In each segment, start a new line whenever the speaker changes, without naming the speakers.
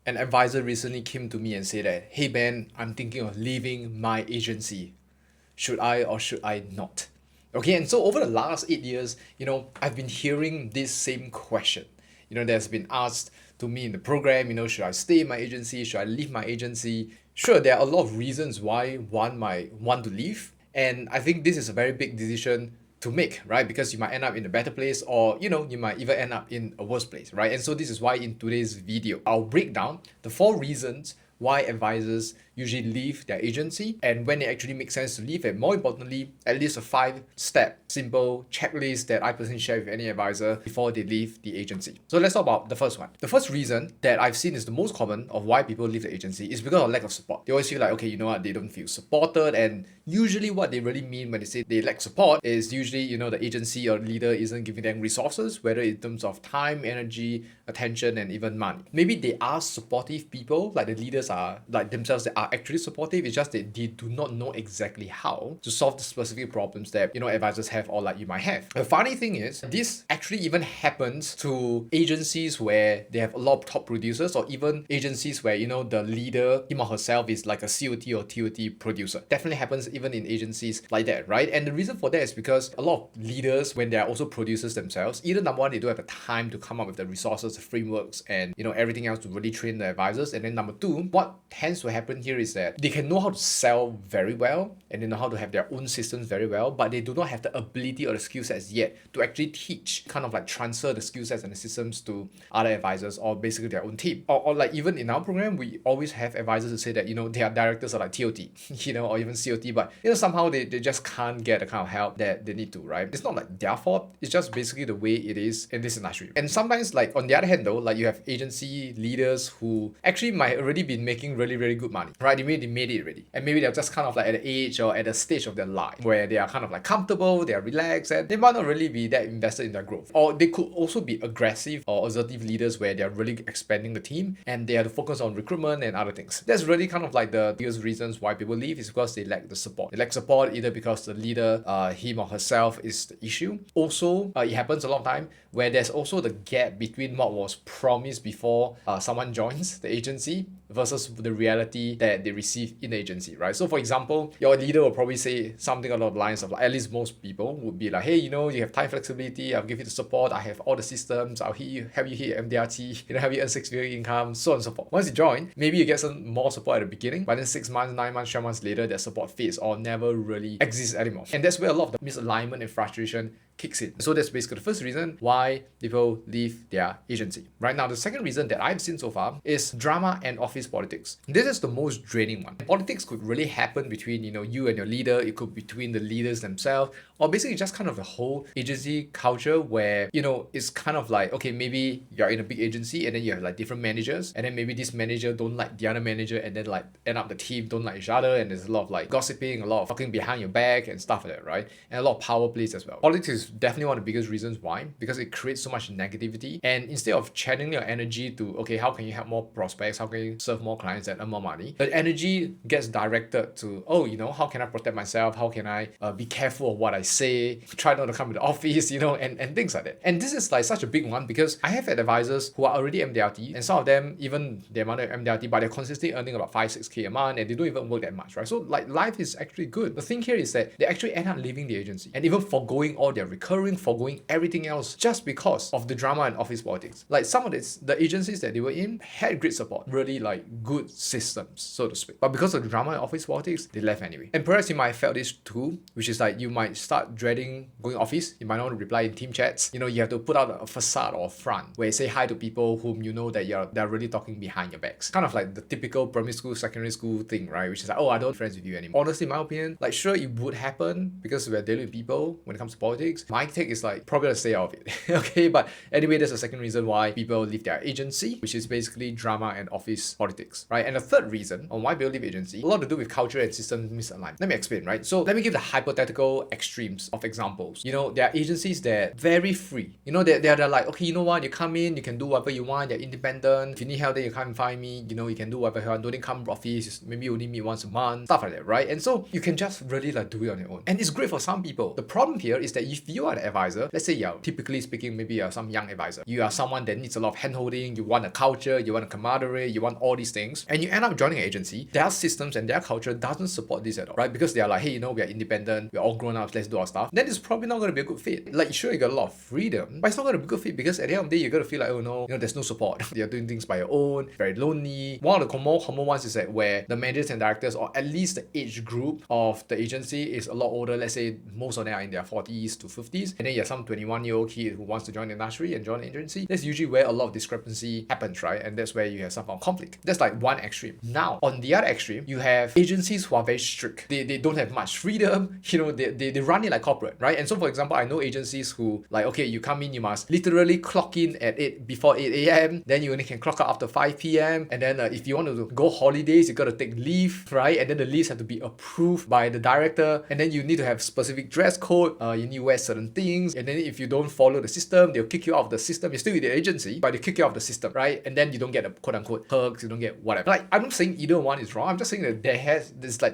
An advisor recently came to me and said that, hey Ben, I'm thinking of leaving my agency. Should I or should I not? Okay, and so over the last 8 years, I've been hearing this same question. That's been asked to me in the program, should I stay in my agency? Should I leave my agency? Sure, there are a lot of reasons why one might want to leave. And I think this is a very big decision to make, right? Because you might end up in a better place, or you might even end up in a worse place, right? And so this is why in today's video I'll break down the 4 reasons why advisors usually leave their agency and when it actually makes sense to leave, and more importantly, at least a 5-step simple checklist that I personally share with any advisor before they leave the agency. So let's talk about the first one. The first reason that I've seen is the most common of why people leave the agency is because of lack of support. They always feel like, okay, you know what, they don't feel supported, and usually what they really mean when they say they lack support is usually, the agency or leader isn't giving them resources, whether in terms of time, energy, attention, and even money. Maybe they are supportive people, like the leaders are like themselves that are actually supportive. It's just that they do not know exactly how to solve the specific problems that advisors have, or like you might have. The funny thing is, this actually even happens to agencies where they have a lot of top producers, or even agencies where the leader, him or herself, is like a COT or TOT producer. Definitely happens even in agencies like that, right? And the reason for that is because a lot of leaders, when they are also producers themselves, either number one, they don't have the time to come up with the resources, the frameworks, and everything else to really train the advisors. And then number two, what tends to happen here is that they can know how to sell very well, and they know how to have their own systems very well, but they do not have the ability or the skill sets yet to actually teach, kind of like transfer the skill sets and the systems to other advisors, or basically their own team. Or like even in our program, we always have advisors who say that their directors are like TOT, or even COT, but somehow they just can't get the kind of help that they need to, right? It's not like their fault, it's just basically the way it is in this industry. And sometimes, like on the other hand though, like you have agency leaders who actually might already be making really, really good money, right? They made it already. And maybe they're just kind of like at an age or at a stage of their life where they are kind of like comfortable, they are relaxed, and they might not really be that invested in their growth. Or they could also be aggressive or assertive leaders where they're really expanding the team and they have to focus on recruitment and other things. That's really kind of like the biggest reasons why people leave, is because they lack the support. They lack support either because the leader, him or herself, is the issue. Also, it happens a lot of time where there's also the gap between what was promised before someone joins the agency versus the reality that they receive in the agency, right? So for example, your leader will probably say something along the lines of, like, at least most people would be like, hey, you have time flexibility, I'll give you the support, I have all the systems, I'll help you hit MDRT, help you earn 6-figure income, so on and so forth. Once you join, maybe you get some more support at the beginning, but then 6 months, 9 months, 12 months later, that support fades or never really exists anymore. And that's where a lot of the misalignment and frustration kicks in. So that's basically the first reason why people leave their agency. Right now, the second reason that I've seen so far is drama and office politics. This is the most draining one. Politics could really happen between you and your leader. It could be between the leaders themselves, or basically just kind of the whole agency culture where it's kind of like, okay, maybe you're in a big agency and then you have like different managers, and then maybe this manager don't like the other manager, and then like end up the team don't like each other, and there's a lot of like gossiping, a lot of talking behind your back and stuff like that, right? And a lot of power plays as well. Politics is definitely one of the biggest reasons why, because it creates so much negativity, and instead of channeling your energy to, okay, how can you help more prospects, how can you serve more clients and earn more money, the energy gets directed to, how can I protect myself, how can I be careful of what I say, try not to come to the office, and things like that. And this is like such a big one, because I have advisors who are already MDRT, and some of them, even the amount of MDRT, but they're consistently earning about 5-6K a month, and they don't even work that much, right? So like life is actually good. The thing here is that they actually end up leaving the agency and even foregoing all their recurring, foregoing everything else, just because of the drama and office politics. Like some of the agencies that they were in had great support, really like good systems, so to speak. But because of the drama and office politics, they left anyway. And perhaps you might have felt this too, which is like you might start dreading going office. You might not want to reply in team chats. You have to put out a facade or a front where you say hi to people whom you know that they're really talking behind your backs. Kind of like the typical primary school, secondary school thing, right? Which is like, oh, I don't be friends with you anymore. Honestly, in my opinion, like sure, it would happen because we're dealing with people when it comes to politics. My take is like probably stay out of it. Okay, but anyway, there's a second reason why people leave their agency, which is basically drama and office politics, right? And the third reason on why people leave agency, a lot to do with culture and system misalignment. Let me explain, right? So let me give the hypothetical extremes of examples. There are agencies that very free. They're like, okay, you know what? You come in, you can do whatever you want. They're independent. If you need help, then you come and find me. You can do whatever you want. Don't need come to office. Maybe you only meet once a month. Stuff like that, right? And so you can just really like do it on your own. And it's great for some people. The problem here is that if you are an advisor, let's say you're typically speaking, maybe you're some young advisor. You are someone that needs a lot of handholding, you want a culture, you want a camaraderie, you want all these things, and you end up joining an agency. Their systems and their culture doesn't support this at all, right? Because they're like, hey, we are independent, we're all grown ups, let's do our stuff. Then it's probably not going to be a good fit. Like, sure, you got a lot of freedom, but it's not going to be a good fit because at the end of the day, you're going to feel like, oh no, there's no support. You're doing things by your own, very lonely. One of the more common ones is that where the managers and directors, or at least the age group of the agency, is a lot older. Let's say most of them are in their 40s to 50s, and then you have some 21-year-old kid who wants to join the industry and join the agency. That's usually where a lot of discrepancy happens, right? And that's where you have some form of conflict. That's like one extreme. Now, on the other extreme, you have agencies who are very strict. They don't have much freedom. They run it like corporate, right? And so, for example, I know agencies who, like, okay, you come in, you must literally clock in at 8 before 8 a.m. Then you only can clock out after 5 p.m. And then if you want to go holidays, you got to take leave, right? And then the leaves have to be approved by the director. And then you need to have specific dress code. You need to wear certain things. And then if you don't follow the system, they'll kick you out of the system. You're still with the agency, but they kick you out of the system, right? And then you don't get the quote-unquote perks, you don't get whatever. Like, I'm not saying either one is wrong. I'm just saying that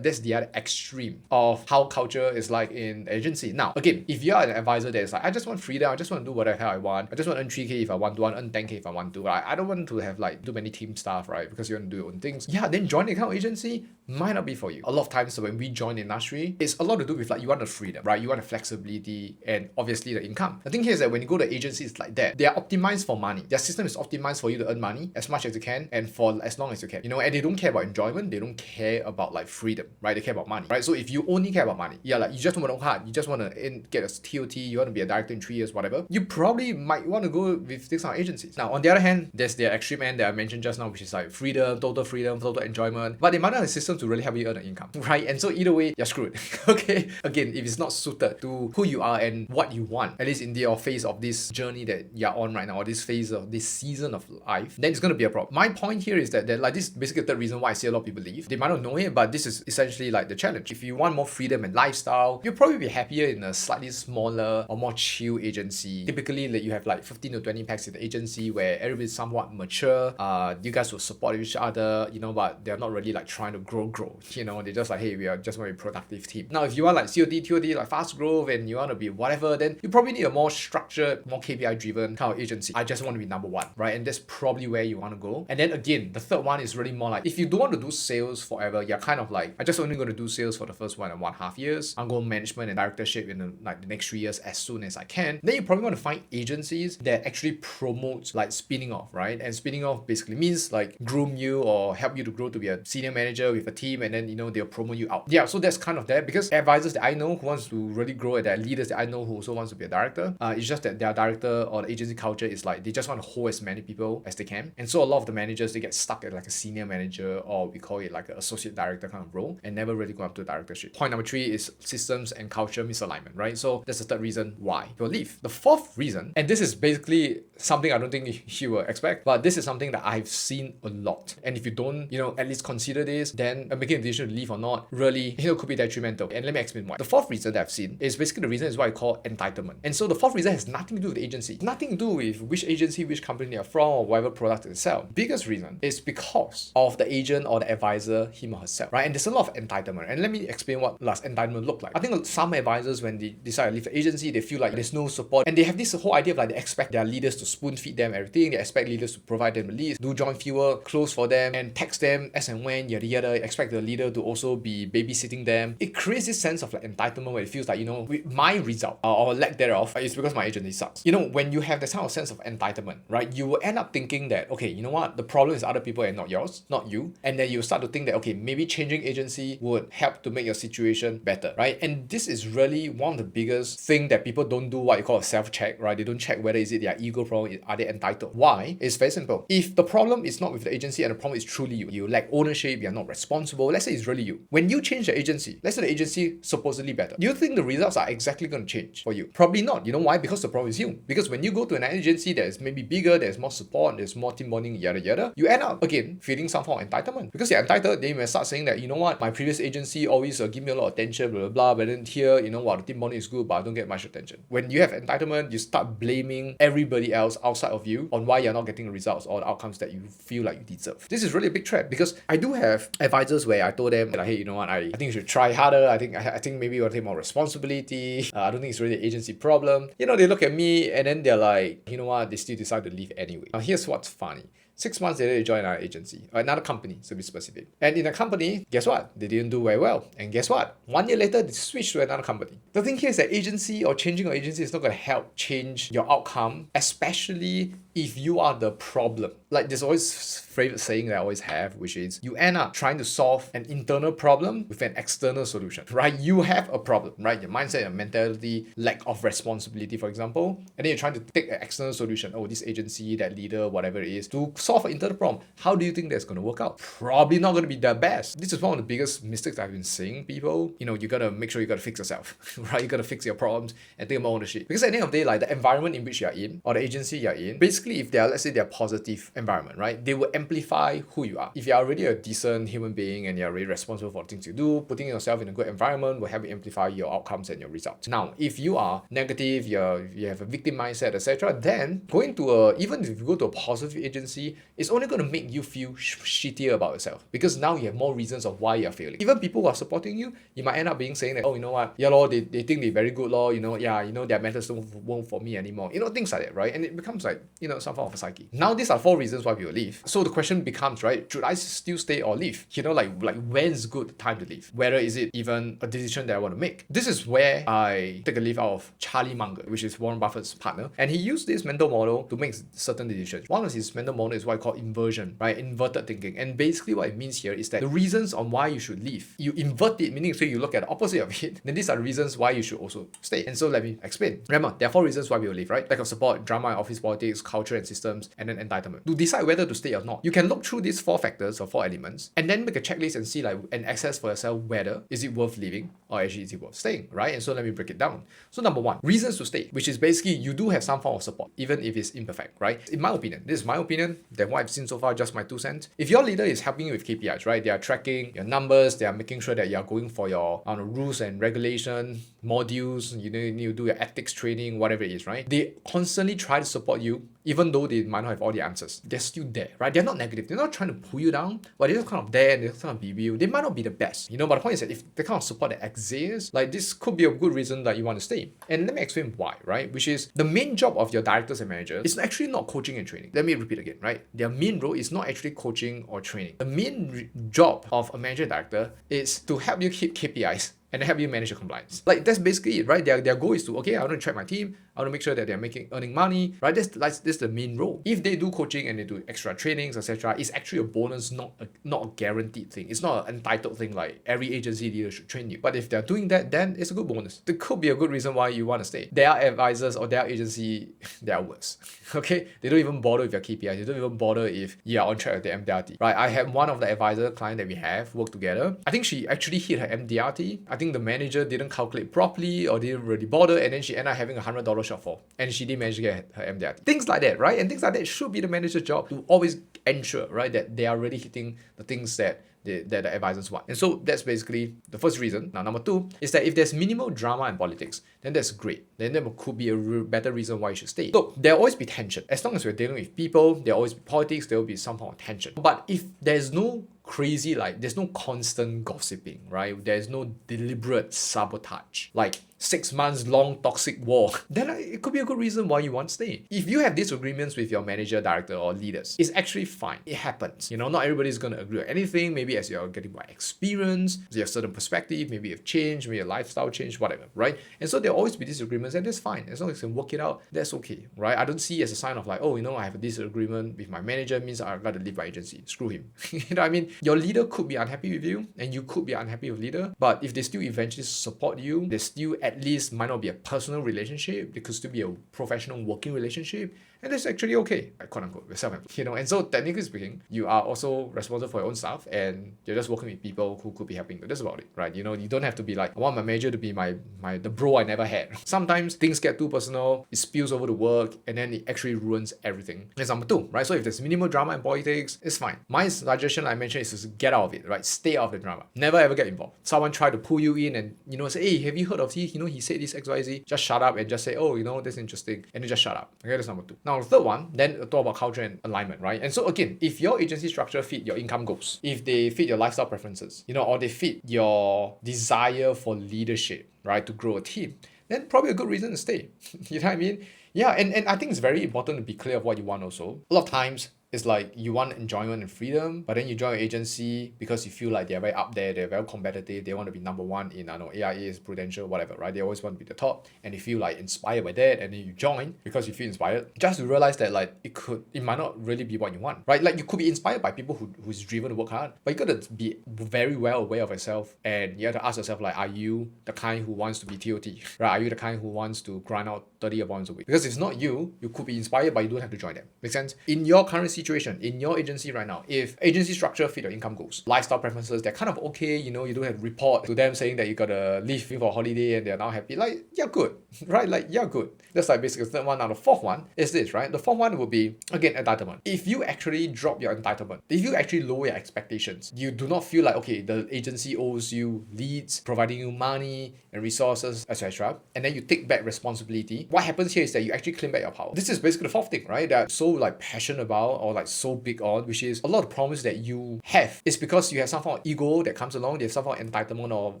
that's the other extreme of how culture is like in agency. Now, again, if you're an advisor that is like, I just want freedom, I just want to do whatever the hell I want, I just want to earn 3K if I want to, earn 10K if I want to. I don't want to have like too many team stuff, right? Because you want to do your own things. Yeah, then joining a kind of agency might not be for you. A lot of times when we join the industry, it's a lot to do with like you want the freedom, right? You want the flexibility and obviously the income. The thing here is that when you go to agencies like that, they are optimized for money. Their system is optimized for you to earn money as much as you can and for as long as you can. And they don't care about enjoyment, they don't care about like freedom, right? They care about money, right? So if you only care about money, like you just want to work hard, you just want to get a TOT, you want to be a director in 3 years, whatever, you probably might want to go with these kind of agencies. Now, on the other hand, there's the extreme end that I mentioned just now, which is like freedom, total enjoyment, but they might not have systems to really help you earn an income, right? And so either way, you're screwed. Okay, again, if it's not suited to who you are and what you want, at least in your phase of this journey that you're on right now, or this phase of this season of life, then it's going to be a problem. My point here is that like this is basically the third reason why I see a lot of people leave. They might not know it, but this is essentially like the challenge. If you want more freedom and lifestyle, you'll probably be happier in a slightly smaller or more chill agency. Typically, like, you have like 15 to 20 packs in the agency where everybody's somewhat mature. You guys will support each other, but they're not really like trying to grow. They're just like, hey, we are just want to be a productive team. Now, if you want like COD, TOD, like fast growth, and you want to be whatever, then you probably need a more structured, more KPI driven kind of agency. I just want to be number one, right? And that's probably where you want to go. And then again, the third one is really more like, if you don't want to do sales forever, you're kind of like, I just only going to do sales for the first 1.5 years. I'm going management and directorship in the next 3 years as soon as I can. Then you probably want to find agencies that actually promote like spinning off, right? And spinning off basically means like groom you or help you to grow to be a senior manager with a team, and then they'll promote you out. Yeah, so that's kind of that, because advisors that I know who wants to really grow, and there are leaders that I know who also wants to be a director, it's just that their director or the agency culture is like they just want to hold as many people as they can. And so a lot of the managers, they get stuck at like a senior manager, or we call it like an associate director kind of role, and never really go up to directorship. Point number 3 is systems and culture misalignment, right? So that's the third reason why people leave. The fourth reason, and this is basically something I don't think you will expect, but this is something that I've seen a lot. And if you don't, at least consider this, then making a decision to leave or not really, could be detrimental. And let me explain why. The fourth reason that I've seen is basically the reason is what I call entitlement. And so the fourth reason has nothing to do with the agency, nothing to do with which agency, which company they're from, or whatever product they sell. Biggest reason is because of the agent or the advisor, him or herself, right? And there's a lot of entitlement. And let me explain what does entitlement look like. I think some advisors, when they decide to leave the agency, they feel like there's no support, and they have this whole idea of like they expect their leaders to spoon feed them everything. They expect leaders to provide them the leads, do joint fuel, close for them, and text them as and when, yada yada. Expect the leader to also be babysitting them. It creates this sense of like entitlement where it feels like, with my result or lack thereof is because my agency sucks. When you have this kind of sense of entitlement, right, you will end up thinking that, okay, you know what, the problem is other people and not yours, not you. And then you start to think that, okay, maybe changing agency would help to make your situation better, right? And this is really one of the biggest thing that people don't do, what you call a self-check, right? They don't check whether is it their ego problem, are they entitled? Why? It's very simple. If the problem is not with the agency and the problem is truly you lack ownership, you're not responsible, let's say it's really you. When you change the agency, let's say the agency supposedly better, do you think the results are exactly going to change for you? Probably not. You know why? Because the problem is you. Because when you go to an agency that is maybe bigger, there's more support, there's more team bonding, yada yada, you end up again feeling some form of entitlement. Because you're entitled, then you may start saying that, my previous agency always give me a lot of attention, blah blah blah, but then here, the team bonding is good, but I don't get much attention. When you have entitlement, you start blaming everybody else outside of you on why you're not getting the results or the outcomes that you feel like you deserve. This is really a big trap, because I do have advisors where I told them that, hey, I think you should try harder. I think maybe you want to take more responsibility. I don't don't think it's really an agency problem. You know, they look at me and then they're like, you know what, they still decide to leave anyway. Now, here's what's funny. 6 months later, they joined another agency, or another company, to be specific. And in the company, guess what? They didn't do very well. And guess what? 1 year later, they switched to another company. The thing here is that agency or changing your agency is not going to help change your outcome, especially if you are the problem. Like there's always favorite saying that I always have, which is you end up trying to solve an internal problem with an external solution, right? You have a problem, right? Your mindset, your mentality, lack of responsibility, for example, and then you're trying to take an external solution. Oh, this agency, that leader, whatever it is, to solve an internal problem. How do you think that's going to work out? Probably not going to be the best. This is one of the biggest mistakes I've been seeing people. You know, you got to make sure you got to fix yourself, right? You got to fix your problems and take more ownership. Because at the end of the day, like the environment in which you're in or the agency you're in, basically if they're, let's say they're positive environment, right? They will amplify who you are. If you're already a decent human being and you're really responsible for the things you do, putting yourself in a good environment will help you amplify your outcomes and your results. Now, if you are negative, you have a victim mindset, etc., then going to even if you go to a positive agency, it's only going to make you feel shittier about yourself because now you have more reasons of why you're failing. Even people who are supporting you, you might end up being saying that, oh, you know what, yeah, lor, they think they're very good, lor, you know, yeah, you know, their methods won't for me anymore. You know, things like that, right? And it becomes like, you know, some form of a psyche. Now, these are 4 reasons why people leave. So the question becomes, right, should I still stay or leave? You know, like when's good time to leave? Whether is it even a decision that I want to make? This is where I take a leave out of Charlie Munger, which is Warren Buffett's partner. And he used this mental model to make certain decisions. One of his mental model is what I call inversion, right? Inverted thinking. And basically what it means here is that the reasons on why you should leave, you invert it, meaning so you look at the opposite of it, then these are the reasons why you should also stay. And so let me explain. Remember, there are 4 reasons why we will leave, right? Lack of support, drama, office politics, culture and systems, and then entitlement. To decide whether to stay or not, you can look through these 4 factors or 4 elements and then make a checklist and see and assess for yourself whether is it worth leaving or actually is it worth staying, right? And so let me break it down. So number 1, reasons to stay, which is basically you do have some form of support, even if it's imperfect, right? In my opinion, this is my opinion, then what I've seen so far, just my 2 cents. If your leader is helping you with KPIs, right? They are tracking your numbers, they are making sure that you are going for your rules and regulation modules, you need to do your ethics training, whatever it is, right? They constantly try to support you, even though they might not have all the answers. They're still there, right? They're not negative. They're not trying to pull you down, but they're just kind of there and they're kind of be you. They might not be the best, you know, but the point is that if the kind of support that exists, like this could be a good reason that you want to stay. And let me explain why, right? Which is the main job of your directors and managers is actually not coaching and training. Let me repeat again, right? Their main role is not actually coaching or training. The main job of a manager director is to help you hit KPIs and help you manage your compliance. Like that's basically it, right? Their goal is to, okay, I want to track my team, I want to make sure that they're earning money, right? That's the main role. If they do coaching and they do extra trainings, etc., it's actually a bonus, not a guaranteed thing. It's not an entitled thing like every agency leader should train you. But if they're doing that, then it's a good bonus. There could be a good reason why you want to stay. Their advisors or their agency, they are worse. Okay? They don't even bother with your KPIs. They don't even bother if you are on track with the MDRT. Right? I had one of the advisor client that we have work together. I think she actually hit her MDRT. I think the manager didn't calculate properly or didn't really bother, and then she ended up having $100 shortfall, and she didn't manage to get her MDRT. Things like that, right? And things like that should be the manager's job to always ensure, right, that they are really hitting the things that the advisors want. And so that's basically the first reason. Now, number 2 is that if there's minimal drama in politics, then that's great. Then there could be a better reason why you should stay. Look, there'll always be tension. As long as we're dealing with people, there'll always be politics, there'll be some form of tension. But if there's no crazy, like there's no constant gossiping, right? There's no deliberate sabotage, like 6 months long toxic war, then it could be a good reason why you want to stay. If you have disagreements with your manager, director, or leaders, it's actually fine. It happens. You know, not everybody's going to agree on anything. Maybe as you're getting more experience, you have a certain perspective, maybe you've changed, maybe your lifestyle changed, whatever, right? And so there'll always be disagreements, and that's fine. As long as you can work it out, that's okay, right? I don't see it as a sign of like, oh, you know, I have a disagreement with my manager, means I've got to leave my agency. Screw him. You know what I mean? Your leader could be unhappy with you, and you could be unhappy with leader, but if they still eventually support you, they still at least might not be a personal relationship, it could still be a professional working relationship, and that's actually okay, quote unquote, yourself, you know. And so technically speaking, you are also responsible for your own stuff, and you're just working with people who could be helping you. That's about it, right? You know, you don't have to be like, I want my manager to be the bro I never had. Sometimes things get too personal, it spills over the work, and then it actually ruins everything. That's number 2, right? So if there's minimal drama in politics, it's fine. My suggestion I mentioned is to get out of it, right? Stay out of the drama. Never ever get involved. Someone try to pull you in and, you know, say, hey, have you heard of he? You know, he said this XYZ. Just shut up and just say, oh, you know, that's interesting. And then just shut up. Okay, that's number 2. Now, the third one, then talk about culture and alignment, right? And so again, if your agency structure fit your income goals, if they fit your lifestyle preferences, you know, or they fit your desire for leadership, right, to grow a team, then probably a good reason to stay. You know what I mean? Yeah, and I think it's very important to be clear of what you want also. A lot of times, it's like you want enjoyment and freedom, but then you join an agency because you feel like they're very up there, they're very competitive, they want to be number one in, I don't know, AIA's, Prudential, whatever, right? They always want to be the top, and you feel like inspired by that, and then you join because you feel inspired. Just to realize that like it might not really be what you want, right? Like you could be inspired by people who's driven to work hard, but you gotta be very well aware of yourself, and you have to ask yourself like, are you the kind who wants to be TOT, right? Are you the kind who wants to grind out 30 appointments a week? Because if it's not you, you could be inspired, but you don't have to join them. Make sense? In your current situation, in your agency right now, if agency structure fit your income goals, lifestyle preferences, they're kind of okay, you know, you don't have to report to them saying that you gotta leave for a holiday and they're now happy, like, you're good, right? Like, you're good. That's like basically the third one. Now the fourth one is this, right? The fourth one would be, again, entitlement. If you actually drop your entitlement, if you actually lower your expectations, you do not feel like, okay, the agency owes you leads, providing you money and resources, etc., and then you take back responsibility, what happens here is that you actually claim back your power. This is basically the fourth thing, right? That I'm so like passionate about, or like so big on, which is a lot of problems that you have is because you have some form of ego that comes along, you have some form of entitlement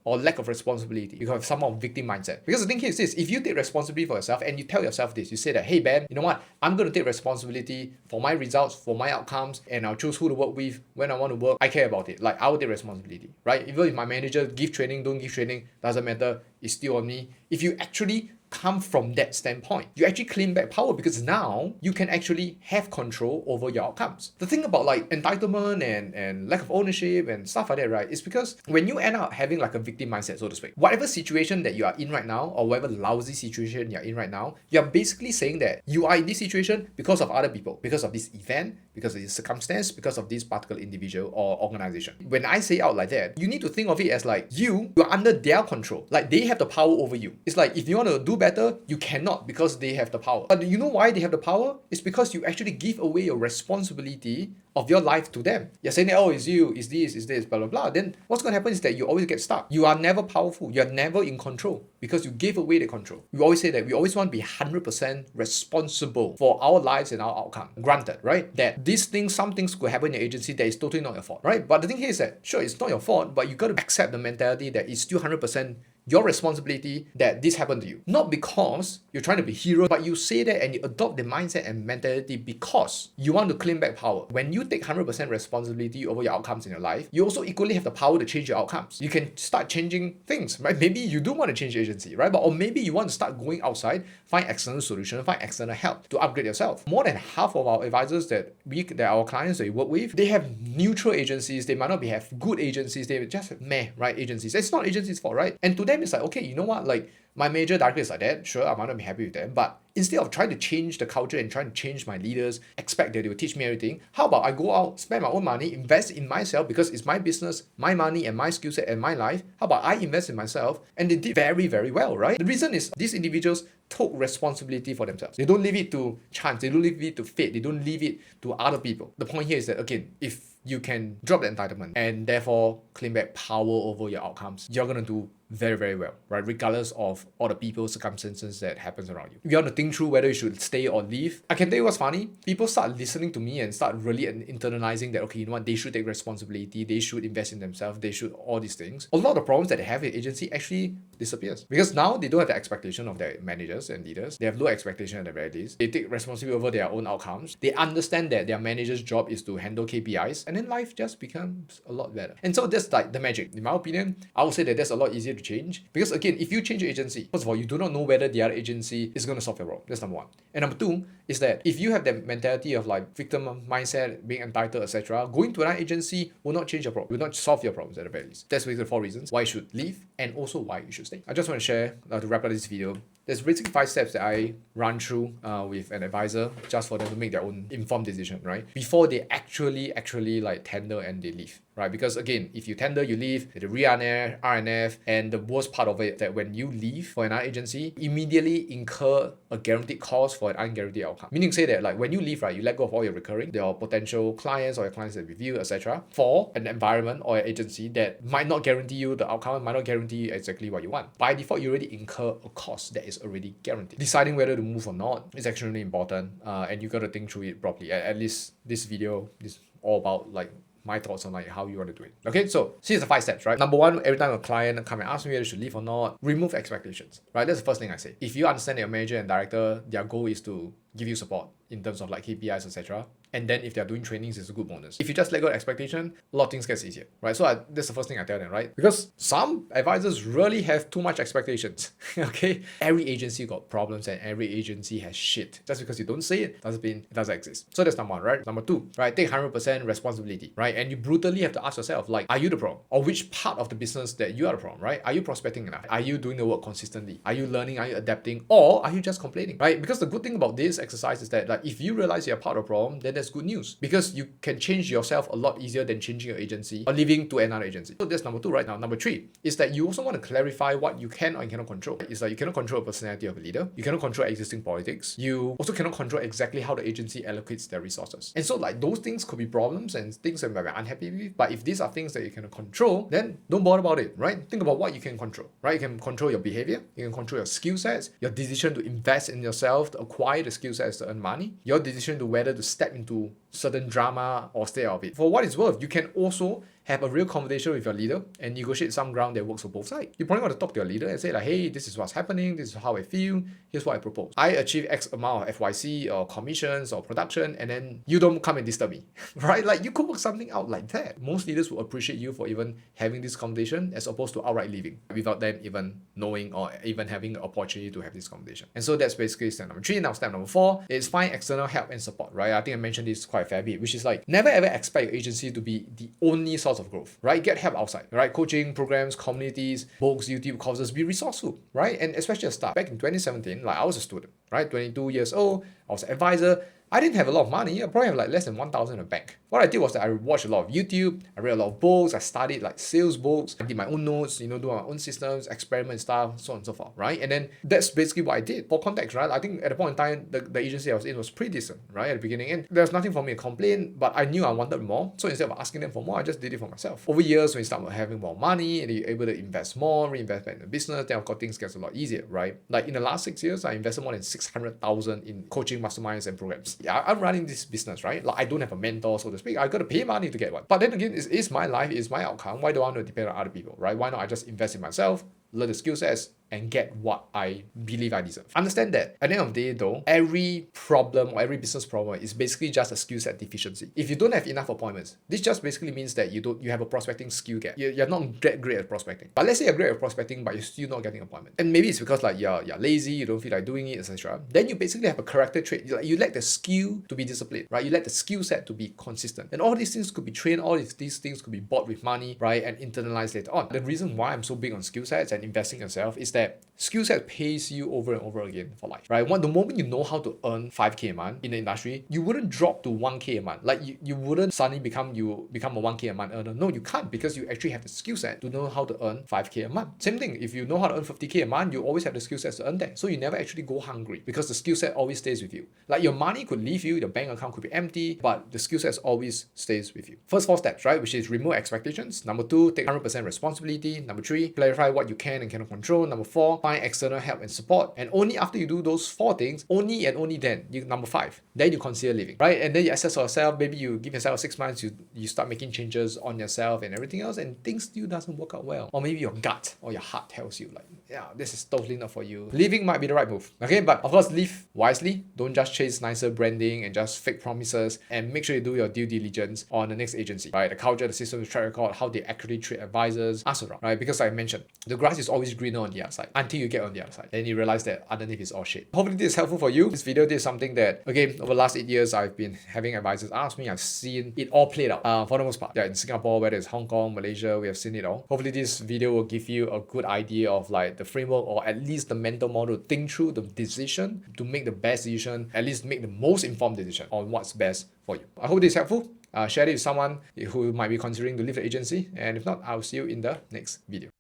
or lack of responsibility. You have some form of victim mindset. Because the thing here is this, if you take responsibility for yourself and you tell yourself this, you say that, hey Ben, you know what? I'm going to take responsibility for my results, for my outcomes, and I'll choose who to work with, when I want to work. I care about it. Like, I will take responsibility, right? Even if my manager give training, don't give training, doesn't matter. It's still on me. If you actually come from that standpoint, you actually claim back power because now you can actually have control over your outcomes. The thing about like entitlement and lack of ownership and stuff like that, right, is because when you end up having like a victim mindset, so to speak, whatever situation that you are in right now, or whatever lousy situation you're in right now, you're basically saying that you are in this situation because of other people, because of this event, because of this circumstance, because of this particular individual or organization. When I say out like that, you need to think of it as like you're under their control. Like they have the power over you. It's like if you want to do better, you cannot because they have the power. But you know why they have the power? It's because you actually give away your responsibility of your life to them. You're saying, oh, it's you, it's this, blah, blah, blah. Then what's going to happen is that you always get stuck. You are never powerful. You're never in control because you gave away the control. We always say that we always want to be 100% responsible for our lives and our outcome. Granted, right? That these things, some things could happen in your agency that is totally not your fault, right? But the thing here is that, sure, it's not your fault, but you got to accept the mentality that it's still 100% your responsibility that this happened to you. Not because you're trying to be hero, but you say that and you adopt the mindset and mentality because you want to claim back power. When you take 100% responsibility over your outcomes in your life, you also equally have the power to change your outcomes. You can start changing things, right? Maybe you do want to change agency, right? Or maybe you want to start going outside, find external solution, find external help to upgrade yourself. More than half of our advisors that our clients that we work with, they have neutral agencies. They might not have good agencies. They just have meh, right, agencies. It's not agencies' fault, right? And to them, it's like, okay, you know what? Like, my major director is like that. Sure, I might not be happy with them, but instead of trying to change the culture and trying to change my leaders, expect that they will teach me everything, how about I go out, spend my own money, invest in myself because it's my business, my money, and my skill set and my life. How about I invest in myself? And they did very, very well, right? The reason is these individuals took responsibility for themselves. They don't leave it to chance. They don't leave it to fate. They don't leave it to other people. The point here is that, again, if you can drop the entitlement and therefore claim back power over your outcomes, you're going to do very, very well, right? Regardless of all the people, circumstances that happens around you. If you want to think through whether you should stay or leave, I can tell you what's funny. People start listening to me and start really internalizing that, okay, you know what, they should take responsibility, they should invest in themselves, they should all these things. A lot of the problems that they have in agency actually disappears because now they don't have the expectation of their managers and leaders. They have low expectation at the very least. They take responsibility over their own outcomes. They understand that their manager's job is to handle KPIs, and then life just becomes a lot better. And so that's like the magic. In my opinion, I would say that that's a lot easier to change because, again, if you change your agency, first of all, you do not know whether the other agency is going to solve your problem. That's number one. And number two is that if you have that mentality of like victim mindset, being entitled, etc., going to another agency will not change your problem, will not solve your problems at the very least. That's basically the 4 reasons why you should leave and also why you should stay. I just want to share, to wrap up this video, there's basically 5 steps that I run through with an advisor just for them to make their own informed decision, right? Before they actually like tender and they leave, right? Because again, if you tender, you leave, the RNF, and the worst part of it that when you leave for another agency, immediately incur a guaranteed cost for an unguaranteed outcome. Meaning say that like when you leave, right, you let go of all your recurring, your potential clients or your clients that review, etc., for an environment or an agency that might not guarantee you the outcome, might not guarantee you exactly what you want. By default, you already incur a cost that is already guaranteed. Deciding whether to move or not is extremely important, and you got to think through it properly. At least this video is all about like my thoughts on like how you want to do it. Okay, so here's the 5 steps, right? Number 1, every time a client come and ask me whether they should leave or not, remove expectations, right? That's the first thing I say. If you understand that your manager and director, their goal is to give you support in terms of like KPIs, etc. And then if they're doing trainings, it's a good bonus. If you just let go of expectation, a lot of things gets easier, right? So that's the first thing I tell them, right? Because some advisors really have too much expectations, okay? Every agency got problems and every agency has shit. Just because you don't say it doesn't mean it doesn't exist. So that's number 1, right? Number 2, right? Take 100% responsibility, right? And you brutally have to ask yourself, like, are you the problem? Or which part of the business that you are the problem, right? Are you prospecting enough? Are you doing the work consistently? Are you learning? Are you adapting? Or are you just complaining, right? Because the good thing about this exercise is that like if you realize you're part of the problem, then that's good news. Because you can change yourself a lot easier than changing your agency or leaving to another agency. So that's number 2 right now. Number 3 is that you also want to clarify what you can or you cannot control. It's like you cannot control the personality of a leader. You cannot control existing politics. You also cannot control exactly how the agency allocates their resources. And so like those things could be problems and things that you might be unhappy with. But if these are things that you cannot control, then don't bother about it, right? Think about what you can control, right? You can control your behavior. You can control your skill sets, your decision to invest in yourself, to acquire the skill sets to earn money, your decision to whether to step into certain drama or stay out of it. For what it's worth, you can also have a real conversation with your leader and negotiate some ground that works for both sides. You probably want to talk to your leader and say like, hey, this is what's happening, this is how I feel, here's what I propose. I achieve X amount of FYC or commissions or production, and then you don't come and disturb me, right? Like you could work something out like that. Most leaders will appreciate you for even having this conversation as opposed to outright leaving without them even knowing or even having the opportunity to have this conversation. And so that's basically step number 3. Now step number 4 is find external help and support, right? I think I mentioned this quite a fair bit, which is like never ever expect your agency to be the only source of growth, right? Get help outside, right? Coaching programs, communities, books, YouTube courses, be resourceful, right? And especially at start, back in 2017, like I was a student, right? 22 years old, I was an advisor. I didn't have a lot of money. I probably have like less than 1,000 in the bank. What I did was that I watched a lot of YouTube, I read a lot of books, I studied like sales books, I did my own notes, do my own systems, experiment stuff, so on and so forth, right? And then that's basically what I did. For context, right? I think at the point in time, the agency I was in was pretty decent, right? At the beginning, and there was nothing for me to complain, but I knew I wanted more. So instead of asking them for more, I just did it for myself. Over years, when you start having more money and you're able to invest more, reinvest back in the business, then of course things gets a lot easier, right? Like in the last 6 years, I invested more than 600,000 in coaching masterminds and programs. Yeah, I'm running this business, right? Like I don't have a mentor, so to speak. I got to pay money to get one. But then again, it's my life, it's my outcome. Why do I want to depend on other people, right? Why not I just invest in myself, learn the skill sets, and get what I believe I deserve. Understand that at the end of the day though, every problem or every business problem is basically just a skill set deficiency. If you don't have enough appointments, this just basically means that you have a prospecting skill gap. You're not that great at prospecting. But let's say you're great at prospecting, but you're still not getting appointments. And maybe it's because like you're lazy, you don't feel like doing it, etc. Then you basically have a character trait. You lack the skill to be disciplined, right? You lack the skill set to be consistent. And all these things could be trained, all these things could be bought with money, right? And internalized later on. The reason why I'm so big on skill sets and investing in yourself is that skill set pays you over and over again for life, right? The moment you know how to earn 5K a month in the industry, you wouldn't drop to 1K a month. Like you wouldn't suddenly become a 1K a month earner. No, you can't, because you actually have the skill set to know how to earn 5K a month. Same thing, if you know how to earn 50K a month, you always have the skill sets to earn that. So you never actually go hungry because the skill set always stays with you. Like your money could leave you, your bank account could be empty, but the skill sets always stays with you. First 4 steps, right? Which is remove expectations. Number 2, take 100% responsibility. Number 3, clarify what you can and cannot control. Number 4, find external help and support. And only after you do those 4 things, only and only then, number 5, then you consider leaving, right? And then you assess yourself, maybe you give yourself 6 months, you start making changes on yourself and everything else, and things still doesn't work out well. Or maybe your gut or your heart tells you like, yeah, this is totally not for you. Leaving might be the right move, okay? But of course, leave wisely. Don't just chase nicer branding and just fake promises, and make sure you do your due diligence on the next agency, right? The culture, the system, the track record, how they actually treat advisors, ask around, right? Because like I mentioned, the grass is always greener on the outside until you get on the other side. Then you realize that underneath is all shit. Hopefully this is helpful for you. This video is something that, again, over the last 8 years, I've been having advisors ask me. I've seen it all played out for the most part. Yeah, in Singapore, whether it's Hong Kong, Malaysia, we have seen it all. Hopefully this video will give you a good idea of like the framework, or at least the mental model to think through the decision, to make the best decision, at least make the most informed decision on what's best for you. I hope this is helpful. Share it with someone who might be considering to leave the agency. And if not, I'll see you in the next video.